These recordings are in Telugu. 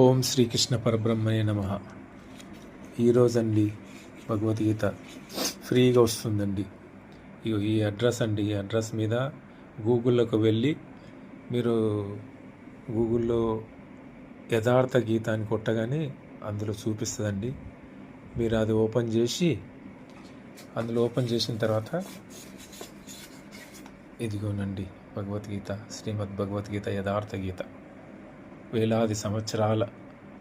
ఓం శ్రీకృష్ణ పరబ్రహ్మణే నమః. ఈరోజండి భగవద్గీత ఫ్రీగా వస్తుందండి. ఈ అడ్రస్ అండి. ఈ అడ్రస్ మీద గూగుల్లోకి వెళ్ళి మీరు గూగుల్లో యథార్థ గీత అని కొట్టగానే అందులో చూపిస్తుందండి. మీరు అది ఓపెన్ చేసి అందులో ఓపెన్ చేసిన తర్వాత ఇదిగోనండి భగవద్గీత, శ్రీమద్ భగవద్గీత యథార్థ గీత. వేలాది సంవత్సరాల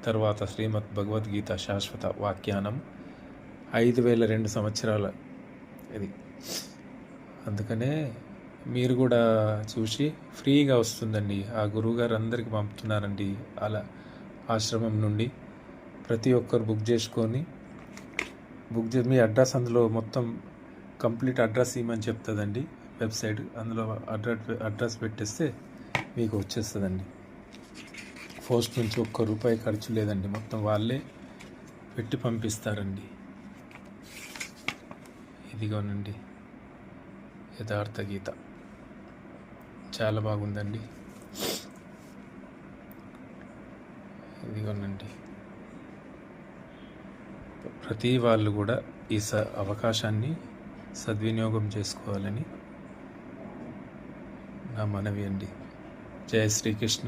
తర్వాత శ్రీమద్ భగవద్గీత శాశ్వత వాఖ్యానం 5002 సంవత్సరాల ఇది. అందుకనే మీరు కూడా చూసి ఫ్రీగా వస్తుందండి. ఆ గురువుగారు అందరికీ పంపుతున్నారండి. అలా ఆశ్రమం నుండి ప్రతి ఒక్కరు బుక్ చేసుకొని మీ అడ్రస్ అందులో మొత్తం కంప్లీట్ అడ్రస్ ఇవ్వమని చెప్తుందండి వెబ్సైట్. అందులో అడ్రస్ పెట్టేస్తే మీకు వచ్చేస్తుందండి. పోస్ట్ నుంచి ₹1 ఖర్చు లేదండి. మొత్తం వాళ్ళే పెట్టి పంపిస్తారండి. ఇదిగోనండి యథార్థ గీత, చాలా బాగుందండి. ఇదిగోనండి ప్రతి వాళ్ళు కూడా ఈ అవకాశాన్ని సద్వినియోగం చేసుకోవాలని నా మనవి అండి. జై శ్రీకృష్ణ.